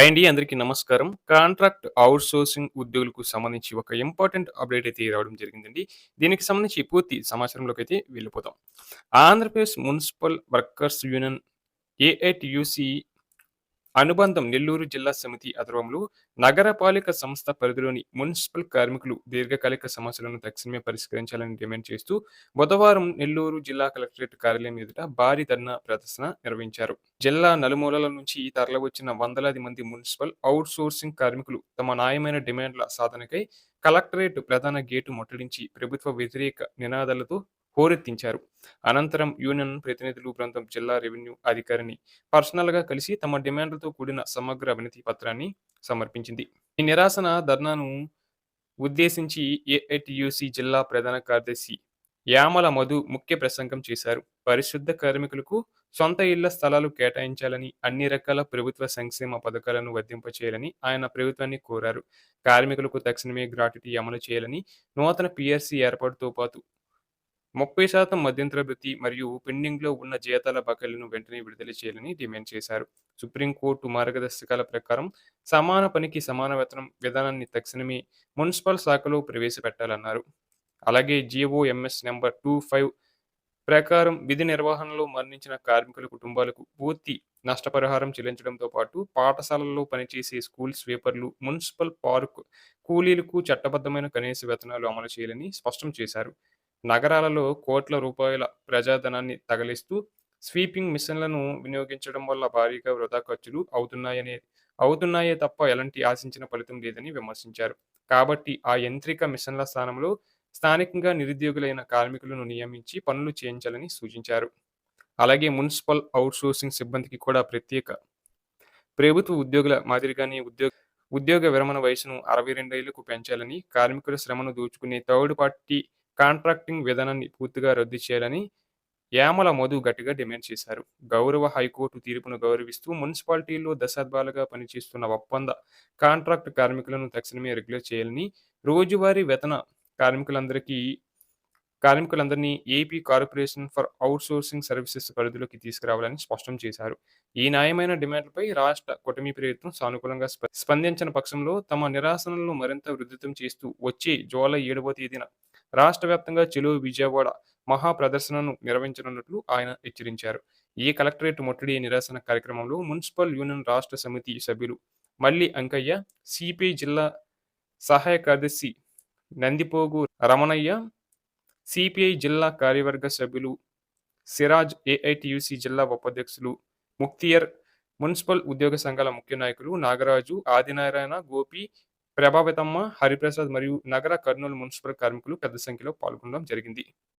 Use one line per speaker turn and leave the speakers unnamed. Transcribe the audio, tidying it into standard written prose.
Hi అండి. అందరికీ నమస్కారం. కాంట్రాక్ట్ ఔట్‌సోర్సింగ్ ఉద్యోగులకు సంబంధించి ఒక ఇంపార్టెంట్ అప్‌డేట్ అయితే రావడం జరిగిందండి. దీనికి సంబంధించి పూర్తి సమాచారంలోకైతే వెళ్ళిపోదాం. Andhra Pradesh municipal workers union AITUC అనుబంధం నెల్లూరు జిల్లా సమితి ఆధ్వర్యంలో నగరపాలిక సంస్థ పరిధిలోని మున్సిపల్ కార్మికులు దీర్ఘకాలిక సమస్యలను తక్షణమే పరిష్కరించాలని డిమాండ్ చేస్తూ బుధవారం నెల్లూరు జిల్లా కలెక్టరేట్ కార్యాలయం ఎదుట భారీ ధర్నా ప్రదర్శన నిర్వహించారు. జిల్లా నలుమూలల నుంచి తరలివచ్చిన వందలాది మంది మున్సిపల్ అవుట్సోర్సింగ్ కార్మికులు తమ న్యాయమైన డిమాండ్ల సాధనకై కలెక్టరేట్ ప్రధాన గేటు ముట్టడించి ప్రభుత్వ వ్యతిరేక నినాదాలతో హోరెత్తించారు. అనంతరం యూనియన్ ప్రతినిధులు బృందం జిల్లా రెవెన్యూ అధికారిని పర్సనల్‌గా కలిసి తమ డిమాండ్లతో కూడిన సమగ్ర వినతి పత్రాన్ని సమర్పించింది. ఈ నిరసన ధర్నాను ఉద్దేశించి ఏఐటీయూసీ జిల్లా ప్రధాన కార్యదర్శి యామల మధు ముఖ్య ప్రసంగం చేశారు. పరిశుద్ధ కార్మికులకు సొంత ఇళ్ల స్థలాలు కేటాయించాలని, అన్ని రకాల ప్రభుత్వ సంక్షేమ పథకాలను వర్తింపచేయాలని ఆయన ప్రభుత్వాన్ని కోరారు. కార్మికులకు తక్షణమే గ్రాట్యుటీ అమలు చేయాలని, నూతన పీఆర్సీ ఏర్పాటుతో పాటు 30% మధ్యంతర భృతి మరియు పెండింగ్‌లో ఉన్న జీతాల బకాయిలను వెంటనే విడుదల చేయాలని డిమాండ్ చేశారు. సుప్రీంకోర్టు మార్గదర్శకాల ప్రకారం సమాన పనికి సమాన వేతనం విధానాన్ని తక్షణమే మున్సిపల్ శాఖలో ప్రవేశపెట్టాలన్నారు. అలాగే జీవోఎంఎస్ నంబర్ 25 ప్రకారం విధి నిర్వహణలో మరణించిన కార్మికుల కుటుంబాలకు పూర్తి నష్టపరిహారం చెల్లించడంతో పాటు పాఠశాలల్లో పనిచేసే స్కూల్ స్వీపర్లు, మున్సిపల్ పార్క్ కూలీలకు చట్టబద్ధమైన కనీస వేతనాలు అమలు చేయాలని స్పష్టం చేశారు. నగరాలలో కోట్ల రూపాయల ప్రజాధనాన్ని తగలిస్తూ స్వీపింగ్ మిషన్లను వినియోగించడం వల్ల భారీగా వృధా ఖర్చులు అవుతున్నాయే తప్ప ఎలాంటి ఆశించిన ఫలితం లేదని విమర్శించారు. కాబట్టి ఆ యంత్రిక మిషన్ల స్థానంలో స్థానికంగా నిరుద్యోగులైన కార్మికులను నియమించి పనులు చేయించాలని సూచించారు. అలాగే మున్సిపల్ అవుట్‌సోర్సింగ్ సిబ్బందికి కూడా ప్రత్యేక ప్రభుత్వ ఉద్యోగుల మాదిరిగానే ఉద్యోగ విరమణ వయసును 62 ఏళ్లకు పెంచాలని, కార్మికుల శ్రమను దోచుకునే థర్డ్ పార్టీ కాంట్రాక్టింగ్ విధానాన్ని పూర్తిగా రద్దు చేయాలని యామల మధు గట్టిగా డిమాండ్ చేశారు. గౌరవ హైకోర్టు తీర్పును గౌరవిస్తూ మున్సిపాలిటీల్లో దశాబ్దాలుగా పనిచేస్తున్న ఒప్పంద కాంట్రాక్ట్ కార్మికులను తక్షణమే రెగ్యులర్ చేయాలని, రోజువారీ వేతన కార్మికులందరికీ కార్మికులందరినీ AP Corporation for Outsourcing Services పరిధిలోకి తీసుకురావాలని స్పష్టం చేశారు. ఈ న్యాయమైన డిమాండ్లపై రాష్ట్ర కూటమి ప్రభుత్వం సానుకూలంగా స్పందించని పక్షంలో తమ నిరసనలను మరింత ఉధృతం చేస్తూ వచ్చే జూలై 7వ తేదీన రాష్ట్ర వ్యాప్తంగా చెలో విజయవాడ మహా ప్రదర్శనను నిర్వహించనున్నట్లు ఆయన హెచ్చరించారు. ఈ కలెక్టరేట్ ముట్టడి నిరసన కార్యక్రమంలో మున్సిపల్ యూనియన్ రాష్ట్ర సమితి సభ్యులు మల్లి అంకయ్య, సిపిఐ జిల్లా సహాయ కార్యదర్శి నందిపోగు రమణయ్య, సిపిఐ జిల్లా కార్యవర్గ సభ్యులు సిరాజ్, ఏఐటీయూసీ జిల్లా ఉపాధ్యక్షులు ముక్తియర్, మున్సిపల్ ఉద్యోగ సంఘాల ముఖ్య నాయకులు నాగరాజు, ఆదినారాయణ, గోపి, ప్రభావతమ్మ, హరిప్రసాద్ మరియు నగర కర్నూలు మున్సిపల్ కార్మికులు పెద్ద సంఖ్యలో పాల్గొనడం జరిగింది.